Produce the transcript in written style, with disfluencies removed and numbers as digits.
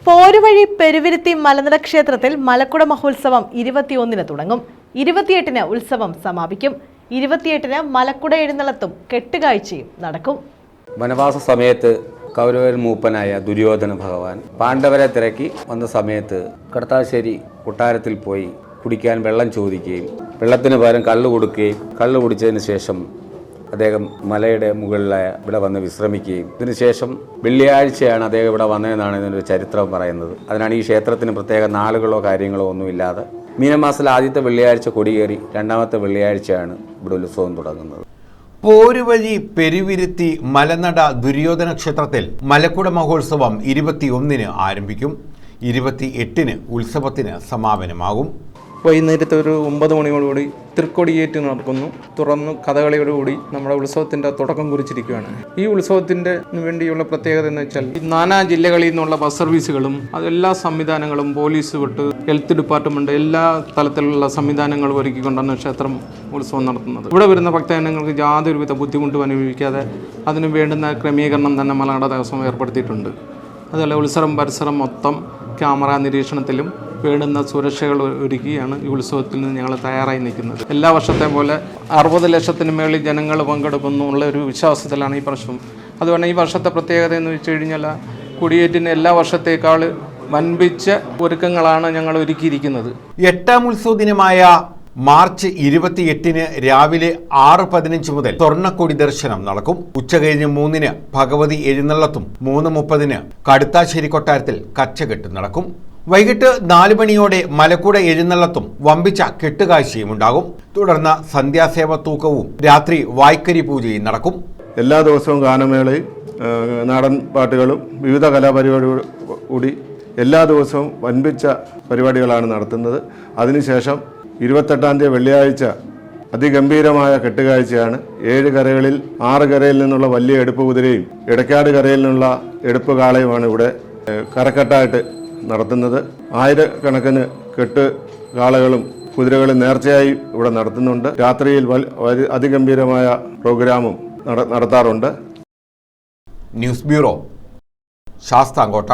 പോരുവഴി പെരുവിരുത്തി മലനട ക്ഷേത്രത്തിൽ മലക്കുട മഹോത്സവം 21-ന് തുടങ്ങും. 28-ന് ഉത്സവം സമാപിക്കും. 28-ന് മലക്കുട എഴുന്നള്ളത്തും കെട്ടുകാഴ്ചയും നടക്കും. വനവാസ സമയത്ത് കൗരവൻ മൂപ്പനായ ദുര്യോധന ഭഗവാൻ പാണ്ഡവരെ തിരക്കി വന്ന സമയത്ത് കടത്താശ്ശേരി കൊട്ടാരത്തിൽ പോയി കുടിക്കാൻ വെള്ളം ചോദിക്കുകയും വെള്ളത്തിന് പകരം കള്ള് കൊടുക്കുകയും കള്ള് കുടിച്ചതിന് ശേഷം അദ്ദേഹം മലയുടെ മുകളിലായ ഇവിടെ വന്ന് വിശ്രമിക്കുകയും ഇതിനുശേഷം വെള്ളിയാഴ്ചയാണ് അദ്ദേഹം ഇവിടെ വന്നതെന്നാണ് ഇതിൻ്റെ ചരിത്രം പറയുന്നത്. അതിനാണ് ഈ ക്ഷേത്രത്തിന് പ്രത്യേക നാളുകളോ കാര്യങ്ങളോ ഒന്നുമില്ലാതെ മീനമാസത്തിലെ ആദ്യത്തെ വെള്ളിയാഴ്ച കൊടിയേറി രണ്ടാമത്തെ വെള്ളിയാഴ്ചയാണ് ഇവിടെ ഉത്സവം തുടങ്ങുന്നത്. പോരുവഴി പെരുവിരുത്തി മലനട ദുര്യോധന ക്ഷേത്രത്തിൽ മലക്കുട മഹോത്സവം 21-ന് ആരംഭിക്കും. 28-ന് ഉത്സവത്തിന് സമാപനമാകും. വൈകുന്നേരത്തെ ഒരു 9 മണിയോടുകൂടി തൃക്കൊടിയേറ്റ് നടക്കുന്നു. തുറന്നു കഥകളിയോടുകൂടി നമ്മുടെ ഉത്സവത്തിൻ്റെ തുടക്കം കുറിച്ചിരിക്കുകയാണ്. ഈ ഉത്സവത്തിൻ്റെ വേണ്ടിയുള്ള പ്രത്യേകത എന്ന് വെച്ചാൽ നാനാ ജില്ലകളിൽ നിന്നുള്ള ബസ് സർവീസുകളും അതെല്ലാ സംവിധാനങ്ങളും പോലീസ് തൊട്ട് ഹെൽത്ത് ഡിപ്പാർട്ട്മെൻറ്റ് എല്ലാ തലത്തിലുള്ള സംവിധാനങ്ങളും ഒരുക്കിക്കൊണ്ടാണ് ക്ഷേത്രം ഉത്സവം നടത്തുന്നത്. ഇവിടെ വരുന്ന ഭക്തജനങ്ങൾക്ക് യാതൊരുവിധ ബുദ്ധിമുട്ടും അനുഭവിക്കാതെ അതിന് വേണ്ടുന്ന ക്രമീകരണം തന്നെ മലനട ദേവസ്വം ഏർപ്പെടുത്തിയിട്ടുണ്ട്. അതുപോലെ ഉത്സവം പരിസരം മൊത്തം ക്യാമറ നിരീക്ഷണത്തിലും വേണ്ടുന്ന സുരക്ഷകൾ ഒരുക്കിയാണ് ഈ ഉത്സവത്തിൽ നിന്ന് ഞങ്ങൾ തയ്യാറായി നിൽക്കുന്നത്. എല്ലാ വർഷത്തെ പോലെ 60 ലക്ഷത്തിന് മേളിൽ ജനങ്ങൾ പങ്കെടുക്കുന്നുള്ള ഒരു വിശ്വാസത്തിലാണ് ഈ വർഷം. അതുകൊണ്ട് ഈ വർഷത്തെ പ്രത്യേകത എന്ന് വെച്ച് കഴിഞ്ഞാൽ കൊടിയേറ്റിന് എല്ലാ വർഷത്തേക്കാൾ വൻപിച്ച ഒരുക്കങ്ങളാണ് ഞങ്ങൾ ഒരുക്കിയിരിക്കുന്നത്. 8ാം ഉത്സവ ദിനമായ മാർച്ച് 28-ന് രാവിലെ 6:15 മുതൽ സ്വർണ്ണക്കൊടി ദർശനം നടക്കും. ഉച്ചകഴിഞ്ഞ് 3-ന് ഭഗവതി എഴുന്നള്ളത്തും 3:30-ന് കടുത്താശ്ശേരി കൊട്ടാരത്തിൽ കച്ചകെട്ട് നടക്കും. വൈകിട്ട് 4 മണിയോടെ മലക്കുട എഴുന്നള്ളത്തും വമ്പിച്ച കെട്ടുകാഴ്ചയും ഉണ്ടാകും. തുടർന്ന് സന്ധ്യാസേവ തൂക്കവും രാത്രി വായ്ക്കരി പൂജയും നടക്കും. എല്ലാ ദിവസവും ഗാനമേളയും നാടൻ പാട്ടുകളും വിവിധ കലാപരിപാടികൾ കൂടി എല്ലാ ദിവസവും വൻപിച്ച പരിപാടികളാണ് നടത്തുന്നത്. അതിനുശേഷം 28-ാം തീയതി വെള്ളിയാഴ്ച അതിഗംഭീരമായ കെട്ടുകാഴ്ചയാണ്. 7 കരകളിൽ 6 കരയിൽ നിന്നുള്ള വലിയ എടുപ്പ് കുതിരയും ഇടക്കാട് കരയിൽ നിന്നുള്ള എടുപ്പ് കാളയുമാണ് ഇവിടെ കരക്കെട്ടായിട്ട് നടത്തുന്നത്. 1000 കെട്ട് കാളകളും കുതിരകളും നേർച്ചയായി ഇവിടെ നടത്തുന്നുണ്ട്. രാത്രിയിൽ അതിഗംഭീരമായ പ്രോഗ്രാമും നടത്താറുണ്ട്. News bureau, Sasthamkotta.